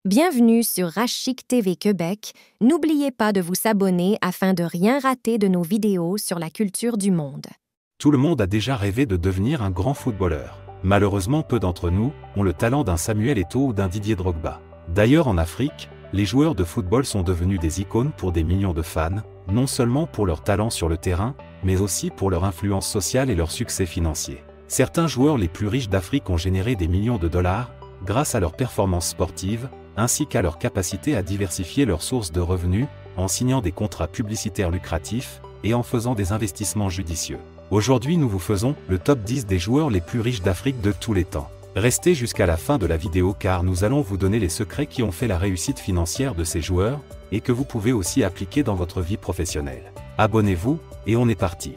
Bienvenue sur Rachik TV Québec. N'oubliez pas de vous abonner afin de rien rater de nos vidéos sur la culture du monde. Tout le monde a déjà rêvé de devenir un grand footballeur. Malheureusement, peu d'entre nous ont le talent d'un Samuel Eto'o ou d'un Didier Drogba. D'ailleurs, en Afrique, les joueurs de football sont devenus des icônes pour des millions de fans, non seulement pour leur talent sur le terrain, mais aussi pour leur influence sociale et leur succès financier. Certains joueurs les plus riches d'Afrique ont généré des millions de dollars grâce à leurs performances sportives, ainsi qu'à leur capacité à diversifier leurs sources de revenus, en signant des contrats publicitaires lucratifs et en faisant des investissements judicieux. Aujourd'hui, nous vous faisons le top 10 des joueurs les plus riches d'Afrique de tous les temps. Restez jusqu'à la fin de la vidéo car nous allons vous donner les secrets qui ont fait la réussite financière de ces joueurs et que vous pouvez aussi appliquer dans votre vie professionnelle. Abonnez-vous et on est parti.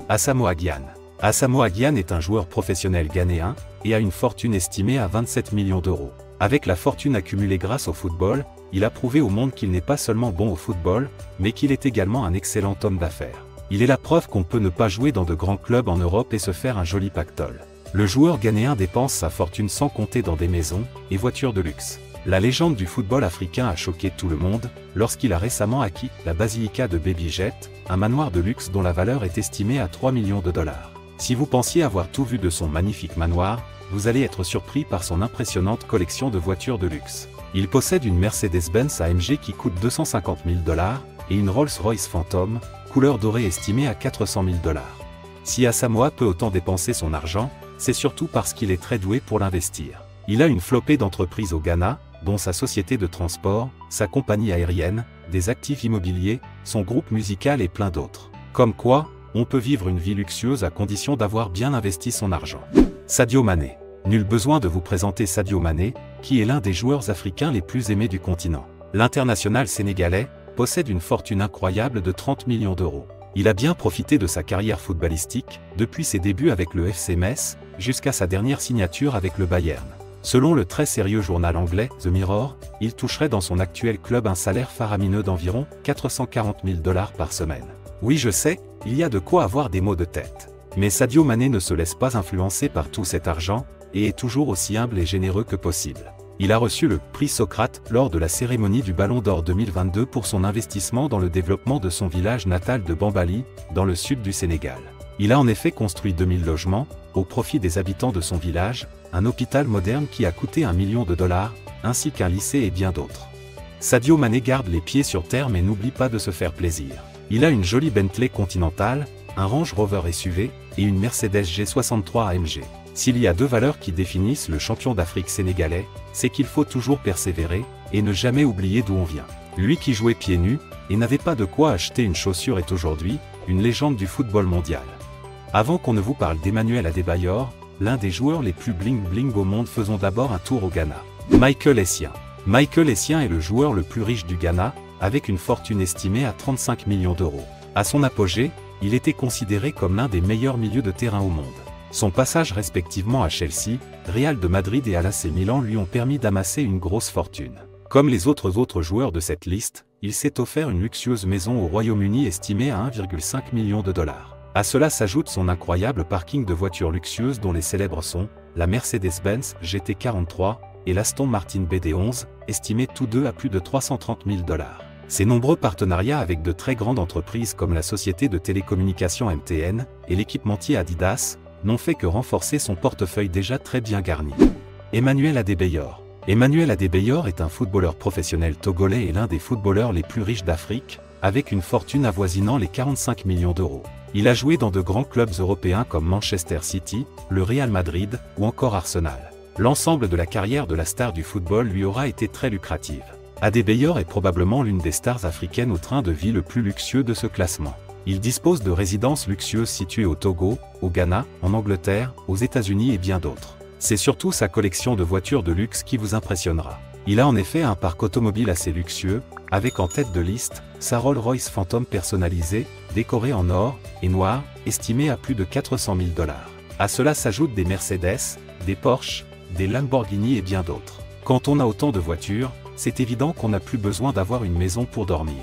Asamoah Gyan. Asamoah Gyan est un joueur professionnel ghanéen et a une fortune estimée à 27 millions d'euros. Avec la fortune accumulée grâce au football, il a prouvé au monde qu'il n'est pas seulement bon au football, mais qu'il est également un excellent homme d'affaires. Il est la preuve qu'on peut ne pas jouer dans de grands clubs en Europe et se faire un joli pactole. Le joueur ghanéen dépense sa fortune sans compter dans des maisons et voitures de luxe. La légende du football africain a choqué tout le monde lorsqu'il a récemment acquis la basilica de Baby Jet, un manoir de luxe dont la valeur est estimée à 3 millions de dollars. Si vous pensiez avoir tout vu de son magnifique manoir, vous allez être surpris par son impressionnante collection de voitures de luxe. Il possède une Mercedes-Benz AMG qui coûte 250 000 dollars et une Rolls-Royce Phantom, couleur dorée estimée à 400 000 dollars. Si Asamoah peut autant dépenser son argent, c'est surtout parce qu'il est très doué pour l'investir. Il a une flopée d'entreprises au Ghana, dont sa société de transport, sa compagnie aérienne, des actifs immobiliers, son groupe musical et plein d'autres. Comme quoi, on peut vivre une vie luxueuse à condition d'avoir bien investi son argent. Sadio Mané. Nul besoin de vous présenter Sadio Mané, qui est l'un des joueurs africains les plus aimés du continent. L'international sénégalais possède une fortune incroyable de 30 millions d'euros. Il a bien profité de sa carrière footballistique, depuis ses débuts avec le FC Metz, jusqu'à sa dernière signature avec le Bayern. Selon le très sérieux journal anglais The Mirror, il toucherait dans son actuel club un salaire faramineux d'environ 440 000 dollars par semaine. Oui, je sais, il y a de quoi avoir des maux de tête. Mais Sadio Mané ne se laisse pas influencer par tout cet argent, et est toujours aussi humble et généreux que possible. Il a reçu le prix Socrate lors de la cérémonie du Ballon d'Or 2022 pour son investissement dans le développement de son village natal de Bambali, dans le sud du Sénégal. Il a en effet construit 2000 logements, au profit des habitants de son village, un hôpital moderne qui a coûté 1 million de dollars, ainsi qu'un lycée et bien d'autres. Sadio Mané garde les pieds sur terre mais n'oublie pas de se faire plaisir. Il a une jolie Bentley Continental, un Range Rover SUV et une Mercedes G63 AMG. S'il y a deux valeurs qui définissent le champion d'Afrique sénégalais, c'est qu'il faut toujours persévérer et ne jamais oublier d'où on vient. Lui qui jouait pieds nus et n'avait pas de quoi acheter une chaussure est aujourd'hui une légende du football mondial. Avant qu'on ne vous parle d'Emmanuel Adebayor, l'un des joueurs les plus bling-bling au monde, faisons d'abord un tour au Ghana. Michael Essien. Michael Essien est le joueur le plus riche du Ghana, avec une fortune estimée à 35 millions d'euros. À son apogée, il était considéré comme l'un des meilleurs milieux de terrain au monde. Son passage respectivement à Chelsea, Real de Madrid et à l'AC Milan lui ont permis d'amasser une grosse fortune. Comme les autres joueurs de cette liste, il s'est offert une luxueuse maison au Royaume-Uni estimée à 1,5 million de dollars. À cela s'ajoute son incroyable parking de voitures luxueuses dont les célèbres sont la Mercedes-Benz GT43 et l'Aston Martin BD11, estimés tous deux à plus de 330 000 dollars. Ses nombreux partenariats avec de très grandes entreprises comme la société de télécommunications MTN et l'équipementier Adidas n'ont fait que renforcer son portefeuille déjà très bien garni. Emmanuel Adebayor. Emmanuel Adebayor est un footballeur professionnel togolais et l'un des footballeurs les plus riches d'Afrique, avec une fortune avoisinant les 45 millions d'euros. Il a joué dans de grands clubs européens comme Manchester City, le Real Madrid ou encore Arsenal. L'ensemble de la carrière de la star du football lui aura été très lucrative. Adebayor est probablement l'une des stars africaines au train de vie le plus luxueux de ce classement. Il dispose de résidences luxueuses situées au Togo, au Ghana, en Angleterre, aux États-Unis et bien d'autres. C'est surtout sa collection de voitures de luxe qui vous impressionnera. Il a en effet un parc automobile assez luxueux, avec en tête de liste sa Rolls-Royce Phantom personnalisée, décorée en or et noir, estimée à plus de 400 000 dollars. À cela s'ajoutent des Mercedes, des Porsche, des Lamborghini et bien d'autres. Quand on a autant de voitures, c'est évident qu'on n'a plus besoin d'avoir une maison pour dormir.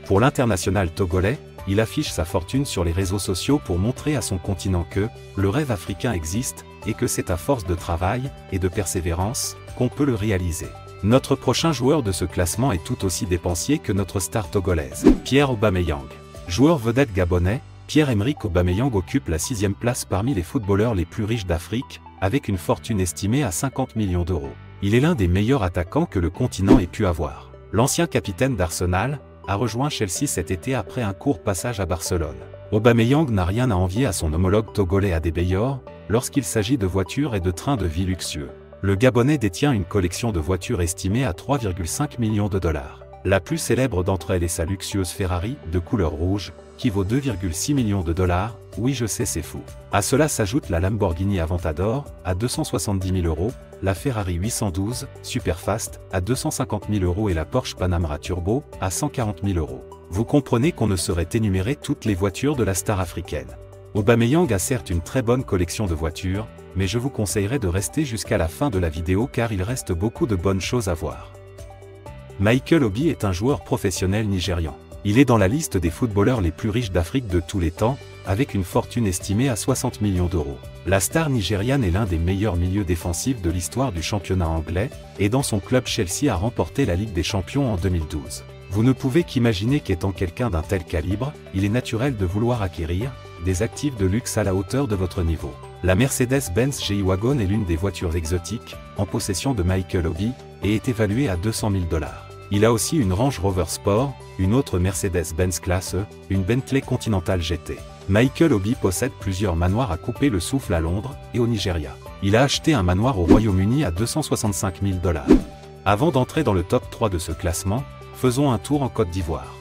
Pour l'international togolais, il affiche sa fortune sur les réseaux sociaux pour montrer à son continent que le rêve africain existe et que c'est à force de travail et de persévérance qu'on peut le réaliser. Notre prochain joueur de ce classement est tout aussi dépensier que notre star togolaise, Pierre Aubameyang. Joueur vedette gabonais, Pierre-Emerick Aubameyang occupe la 6e place parmi les footballeurs les plus riches d'Afrique, avec une fortune estimée à 50 millions d'euros. Il est l'un des meilleurs attaquants que le continent ait pu avoir. L'ancien capitaine d'Arsenal a rejoint Chelsea cet été après un court passage à Barcelone. Aubameyang n'a rien à envier à son homologue togolais Adebayor lorsqu'il s'agit de voitures et de trains de vie luxueux. Le Gabonais détient une collection de voitures estimée à 3,5 millions de dollars. La plus célèbre d'entre elles est sa luxueuse Ferrari, de couleur rouge, qui vaut 2,6 millions de dollars. Oui, je sais, c'est fou. À cela s'ajoute la Lamborghini Aventador, à 270 000 euros, la Ferrari 812, Superfast, à 250 000 euros et la Porsche Panamera Turbo, à 140 000 euros. Vous comprenez qu'on ne saurait énumérer toutes les voitures de la star africaine. Aubameyang a certes une très bonne collection de voitures, mais je vous conseillerais de rester jusqu'à la fin de la vidéo car il reste beaucoup de bonnes choses à voir. Michael Obi est un joueur professionnel nigérian. Il est dans la liste des footballeurs les plus riches d'Afrique de tous les temps, avec une fortune estimée à 60 millions d'euros. La star nigériane est l'un des meilleurs milieux défensifs de l'histoire du championnat anglais, et dans son club Chelsea a remporté la Ligue des Champions en 2012. Vous ne pouvez qu'imaginer qu'étant quelqu'un d'un tel calibre, il est naturel de vouloir acquérir des actifs de luxe à la hauteur de votre niveau. La Mercedes-Benz G-Wagon est l'une des voitures exotiques, en possession de Michael Obi, et est évaluée à 200 000 $. Il a aussi une Range Rover Sport, une autre Mercedes-Benz Classe E, une Bentley Continental GT. Michael Obi possède plusieurs manoirs à couper le souffle à Londres et au Nigeria. Il a acheté un manoir au Royaume-Uni à 265 000 $. Avant d'entrer dans le top 3 de ce classement, faisons un tour en Côte d'Ivoire.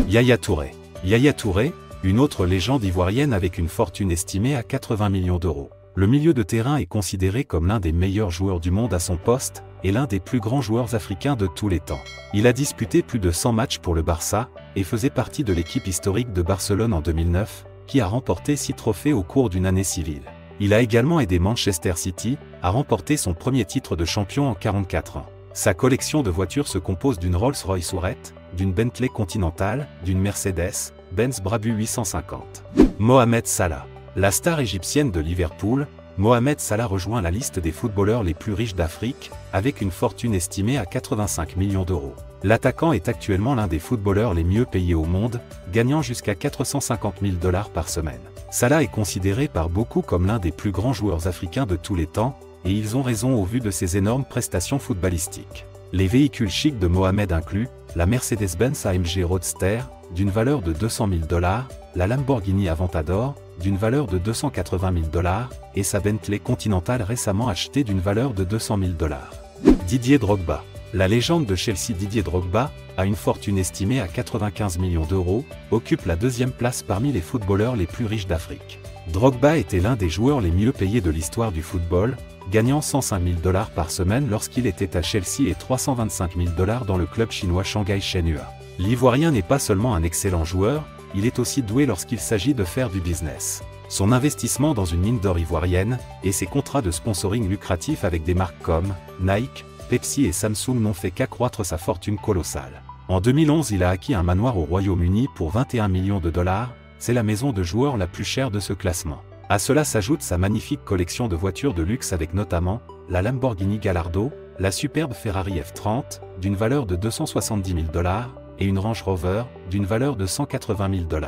Yaya Touré. Yaya Touré, une autre légende ivoirienne avec une fortune estimée à 80 millions d'euros. Le milieu de terrain est considéré comme l'un des meilleurs joueurs du monde à son poste, et l'un des plus grands joueurs africains de tous les temps. Il a disputé plus de 100 matchs pour le Barça, et faisait partie de l'équipe historique de Barcelone en 2009, qui a remporté 6 trophées au cours d'une année civile. Il a également aidé Manchester City à remporter son premier titre de champion en 44 ans. Sa collection de voitures se compose d'une Rolls-Royce Ourette, d'une Bentley Continental, d'une Mercedes, Benz Brabus 850. Mohamed Salah. La star égyptienne de Liverpool, Mohamed Salah rejoint la liste des footballeurs les plus riches d'Afrique, avec une fortune estimée à 85 millions d'euros. L'attaquant est actuellement l'un des footballeurs les mieux payés au monde, gagnant jusqu'à 450 000 $ par semaine. Salah est considéré par beaucoup comme l'un des plus grands joueurs africains de tous les temps, et ils ont raison au vu de ses énormes prestations footballistiques. Les véhicules chics de Mohamed incluent la Mercedes-Benz AMG Roadster, d'une valeur de 200 000 $, la Lamborghini Aventador, d'une valeur de 280 000 $, et sa Bentley Continental récemment achetée d'une valeur de 200 000 $. Didier Drogba. La légende de Chelsea Didier Drogba a une fortune estimée à 95 millions d'euros, occupe la 2e place parmi les footballeurs les plus riches d'Afrique. Drogba était l'un des joueurs les mieux payés de l'histoire du football, gagnant 105 000 $ par semaine lorsqu'il était à Chelsea et 325 000 $ dans le club chinois Shanghai Shenhua. L'Ivoirien n'est pas seulement un excellent joueur, il est aussi doué lorsqu'il s'agit de faire du business. Son investissement dans une mine d'or ivoirienne, et ses contrats de sponsoring lucratifs avec des marques comme Nike, Pepsi et Samsung n'ont fait qu'accroître sa fortune colossale. En 2011, il a acquis un manoir au Royaume-Uni pour 21 millions de $, c'est la maison de joueurs la plus chère de ce classement. À cela s'ajoute sa magnifique collection de voitures de luxe avec notamment la Lamborghini Gallardo, la superbe Ferrari F30, d'une valeur de 270 000 $, et une Range Rover, d'une valeur de 180 000 $.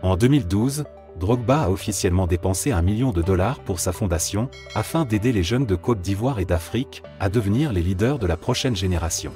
En 2012, Drogba a officiellement dépensé 1 million de $ pour sa fondation, afin d'aider les jeunes de Côte d'Ivoire et d'Afrique à devenir les leaders de la prochaine génération.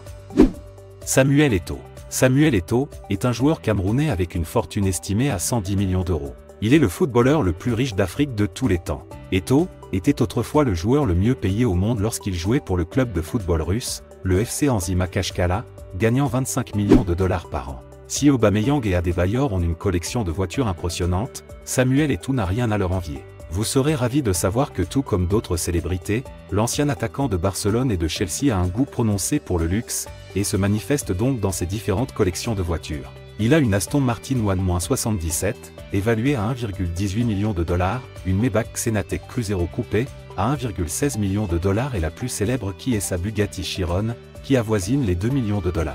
Samuel Eto'o. Samuel Eto'o est un joueur camerounais avec une fortune estimée à 110 millions d'euros. Il est le footballeur le plus riche d'Afrique de tous les temps. Eto'o était autrefois le joueur le mieux payé au monde lorsqu'il jouait pour le club de football russe, le FC Anzy Makachkala, gagnant 25 millions de $ par an. Si Aubameyang et Adebayor ont une collection de voitures impressionnante, Samuel Eto'o n'a rien à leur envier. Vous serez ravi de savoir que tout comme d'autres célébrités, l'ancien attaquant de Barcelone et de Chelsea a un goût prononcé pour le luxe, et se manifeste donc dans ses différentes collections de voitures. Il a une Aston Martin One-77, évaluée à 1,18 million de $, une Maybach Xenatec Cruzeiro Coupé, à 1,16 million de $ et la plus célèbre qui est sa Bugatti Chiron, qui avoisine les 2 millions de $.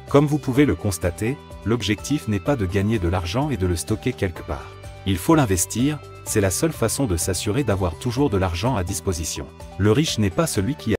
Comme vous pouvez le constater, l'objectif n'est pas de gagner de l'argent et de le stocker quelque part. Il faut l'investir, c'est la seule façon de s'assurer d'avoir toujours de l'argent à disposition. Le riche n'est pas celui qui